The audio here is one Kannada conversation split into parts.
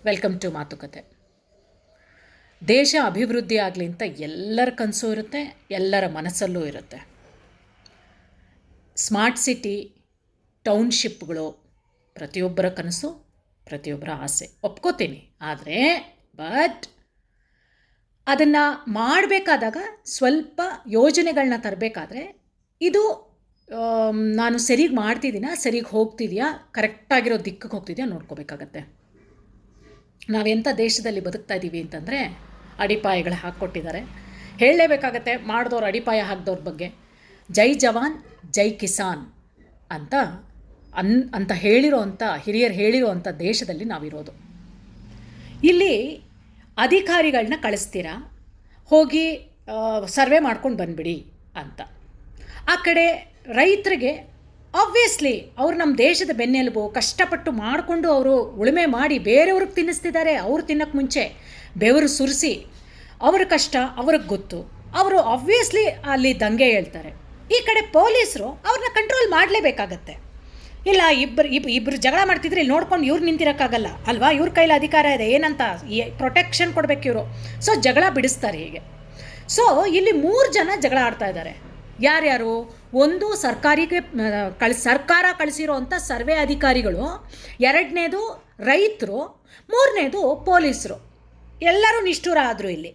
ವೆಲ್ಕಮ್ ಟು ಮಾತುಕತೆ. ದೇಶ ಅಭಿವೃದ್ಧಿ ಆಗಲಿ ಅಂತ ಎಲ್ಲರ ಕನಸು ಇರುತ್ತೆ, ಎಲ್ಲರ ಮನಸ್ಸಲ್ಲೂ ಇರುತ್ತೆ. ಸ್ಮಾರ್ಟ್ ಸಿಟಿ, ಟೌನ್ಶಿಪ್ಗಳು ಪ್ರತಿಯೊಬ್ಬರ ಕನಸು, ಪ್ರತಿಯೊಬ್ಬರ ಆಸೆ, ಒಪ್ಕೋತೀನಿ. ಆದರೆ ಅದನ್ನು ಮಾಡಬೇಕಾದಾಗ ಸ್ವಲ್ಪ ಯೋಜನೆಗಳನ್ನ ತರಬೇಕಾದ್ರೆ ಇದು ನಾನು ಸರಿಗೆ ಮಾಡ್ತಿದ್ದೀನಾ, ಸರಿಗೆ ಹೋಗ್ತಿದೆಯಾ, ಕರೆಕ್ಟಾಗಿರೋ ದಿಕ್ಕಿಗೆ ಹೋಗ್ತಿದೆಯಾ ನೋಡ್ಕೋಬೇಕಾಗತ್ತೆ. ನಾವೆಂಥ ದೇಶದಲ್ಲಿ ಬದುಕ್ತಾ ಇದ್ದೀವಿ ಅಂತಂದರೆ ಅಡಿಪಾಯಗಳು ಹಾಕ್ಕೊಟ್ಟಿದ್ದಾರೆ. ಹೇಳಲೇಬೇಕಾಗತ್ತೆ ಮಾಡಿದವ್ರು, ಅಡಿಪಾಯ ಹಾಕಿದವ್ರ ಬಗ್ಗೆ. ಜೈ ಜವಾನ್ ಜೈ ಕಿಸಾನ್ ಅಂತ ಹಿರಿಯರು ಹೇಳಿರೋ ಅಂಥ ದೇಶದಲ್ಲಿ ನಾವಿರೋದು. ಇಲ್ಲಿ ಅಧಿಕಾರಿಗಳನ್ನ ಕಳಿಸ್ತೀರಾ, ಹೋಗಿ ಸರ್ವೆ ಮಾಡ್ಕೊಂಡು ಬಂದುಬಿಡಿ ಅಂತ. ಆ ಕಡೆ ರೈತರಿಗೆ ಆಬ್ವಿಯಸ್ಲಿ ಅವ್ರು ನಮ್ಮ ದೇಶದ ಬೆನ್ನೆಲುಬು, ಕಷ್ಟಪಟ್ಟು ಮಾಡಿಕೊಂಡು ಅವರು ಉಳುಮೆ ಮಾಡಿ ಬೇರೆಯವ್ರಿಗೆ ತಿನ್ನಿಸ್ತಿದ್ದಾರೆ. ಅವ್ರು ತಿನ್ನೋಕ್ಕೆ ಮುಂಚೆ ಬೆವರು ಸುರಿಸಿ ಅವ್ರ ಕಷ್ಟ ಅವ್ರಿಗೆ ಗೊತ್ತು. ಅವರು ಆಬ್ವಿಯಸ್ಲಿ ಅಲ್ಲಿ ದಂಗೆ ಹೇಳ್ತಾರೆ. ಈ ಕಡೆ ಪೊಲೀಸರು ಅವ್ರನ್ನ ಕಂಟ್ರೋಲ್ ಮಾಡಲೇಬೇಕಾಗತ್ತೆ. ಇಲ್ಲ, ಇಬ್ಬರು ಜಗಳ ಮಾಡ್ತಿದ್ರೆ ಇಲ್ಲಿ ನೋಡ್ಕೊಂಡು ಇವ್ರು ನಿಂತಿರೋಕ್ಕಾಗಲ್ಲ ಅಲ್ವಾ, ಇವ್ರ ಕೈಲಿ ಅಧಿಕಾರ ಇದೆ ಏನಂತ ಪ್ರೊಟೆಕ್ಷನ್ ಕೊಡಬೇಕು ಇವರು. ಸೊ ಜಗಳ ಬಿಡಿಸ್ತಾರೆ ಹೀಗೆ. ಸೊ ಇಲ್ಲಿ 3 ಜನ ಜಗಳ ಆಡ್ತಾ ಇದ್ದಾರೆ. ಯಾರ್ಯಾರು? ಒಂದು ಸರ್ಕಾರ ಕಳಿಸಿರೋ ಅಂಥ ಸರ್ವೆ ಅಧಿಕಾರಿಗಳು, 2ನೇದು ರೈತರು, 3ನೇದು ಪೊಲೀಸರು. ಎಲ್ಲರೂ ನಿಷ್ಠೂರ ಆದರು ಇಲ್ಲಿ.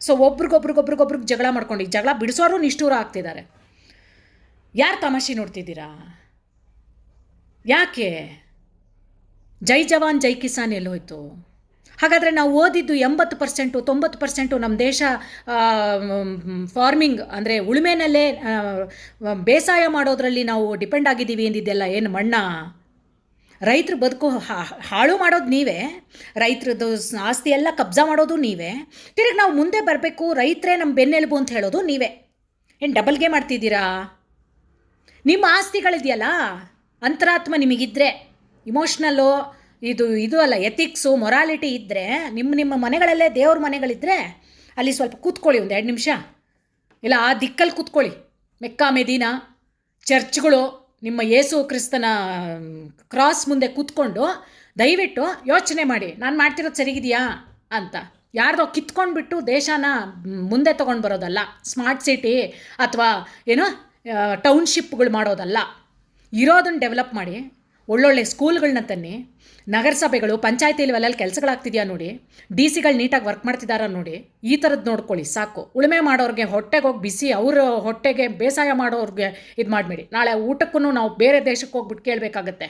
ಸೊ ಒಬ್ರಿಗೊಬ್ರಿಗೆ ಜಗಳ ಮಾಡ್ಕೊಂಡು ಈ ಜಗಳ ಬಿಡಿಸೋರು ನಿಷ್ಠೂರ ಆಗ್ತಿದ್ದಾರೆ. ಯಾರು ತಮಾಷೆ ನೋಡ್ತಿದ್ದೀರಾ? ಯಾಕೆ ಜೈ ಜವಾನ್ ಜೈ ಕಿಸಾನ್ ಎಲ್ಲೋಯ್ತು? ಹಾಗಾದರೆ ನಾವು ಓದಿದ್ದು 80%, 90% ನಮ್ಮ ದೇಶ ಫಾರ್ಮಿಂಗ್ ಅಂದರೆ ಉಳುಮೆನಲ್ಲೇ ಬೇಸಾಯ ಮಾಡೋದ್ರಲ್ಲಿ ನಾವು ಡಿಪೆಂಡ್ ಆಗಿದ್ದೀವಿ ಎಂದಿದ್ದೆಲ್ಲ ಏನು ಮಣ್ಣ? ರೈತರ ಬದುಕು ಹಾಳು ಮಾಡೋದು ನೀವೇ, ರೈತರದ್ದು ಆಸ್ತಿ ಎಲ್ಲ ಕಬ್ಜಾ ಮಾಡೋದು ನೀವೇ, ತಿರುಗಿ ನಾವು ಮುಂದೆ ಬರಬೇಕು, ರೈತರೇ ನಮ್ಮ ಬೆನ್ನೆಲುಬು ಅಂತ ಹೇಳೋದು ನೀವೇ. ಏನು ಡಬಲ್ ಗೇಮ್ ಮಾಡ್ತಿದ್ದೀರಾ? ನಿಮ್ಮ ಆಸ್ತಿಗಳಿದೆಯಲ್ಲ, ಅಂತರಾತ್ಮ ನಿಮಗಿದ್ರೆ, ಇಮೋಷ್ನಲ್ಲು ಇದು ಅಲ್ಲ, ಎಥಿಕ್ಸು ಮೊರಾಲಿಟಿ ಇದ್ದರೆ, ನಿಮ್ಮ ಮನೆಗಳಲ್ಲೇ ದೇವ್ರ ಮನೆಗಳಿದ್ದರೆ ಅಲ್ಲಿ ಸ್ವಲ್ಪ ಕೂತ್ಕೊಳ್ಳಿ, ಒಂದು 2 ನಿಮಿಷ. ಇಲ್ಲ ಆ ದಿಕ್ಕಲ್ಲಿ ಕೂತ್ಕೊಳ್ಳಿ. ಮೆಕ್ಕಾ ಮೆದೀನಾ ಚರ್ಚ್ಗಳು, ನಿಮ್ಮ ಯೇಸು ಕ್ರಿಸ್ತನ ಕ್ರಾಸ್ ಮುಂದೆ ಕೂತ್ಕೊಂಡು ದಯವಿಟ್ಟು ಯೋಚನೆ ಮಾಡಿ, ನಾನು ಮಾಡ್ತಿರೋದು ಸರಿಗಿದೆಯಾ ಅಂತ. ಯಾರ್ದೋ ಕಿತ್ಕೊಂಡ್ಬಿಟ್ಟು ದೇಶನ ಮುಂದೆ ತೊಗೊಂಡು ಬರೋದಲ್ಲ, ಸ್ಮಾರ್ಟ್ ಸಿಟಿ ಅಥವಾ ಟೌನ್ಶಿಪ್ಗಳು ಮಾಡೋದಲ್ಲ. ಇರೋದನ್ನು ಡೆವಲಪ್ ಮಾಡಿ, ಒಳ್ಳೊಳ್ಳೆ ಸ್ಕೂಲ್ಗಳನ್ನ ತನ್ನಿ, ನಗರಸಭೆಗಳು, ಪಂಚಾಯತಿ ಲೆವೆಲಲ್ಲಿ ಕೆಲಸಗಳಾಗ್ತಿದೆಯಾ ನೋಡಿ, DC ಗಳು ನೀಟಾಗಿ ವರ್ಕ್ ಮಾಡ್ತಿದ್ದಾರ ನೋಡಿ, ಈ ಥರದ್ದು ನೋಡ್ಕೊಳ್ಳಿ ಸಾಕು. ಉಳುಮೆ ಮಾಡೋರಿಗೆ ಹೊಟ್ಟೆಗೆ ಹೋಗಿ ಬಿಸಿ, ಅವ್ರ ಹೊಟ್ಟೆಗೆ ಬೇಸಾಯ ಮಾಡೋರಿಗೆ ಇದು ಮಾಡಬೇಡಿ. ನಾಳೆ ಊಟಕ್ಕೂ ನಾವು ಬೇರೆ ದೇಶಕ್ಕೆ ಹೋಗ್ಬಿಟ್ಟು ಕೇಳಬೇಕಾಗತ್ತೆ.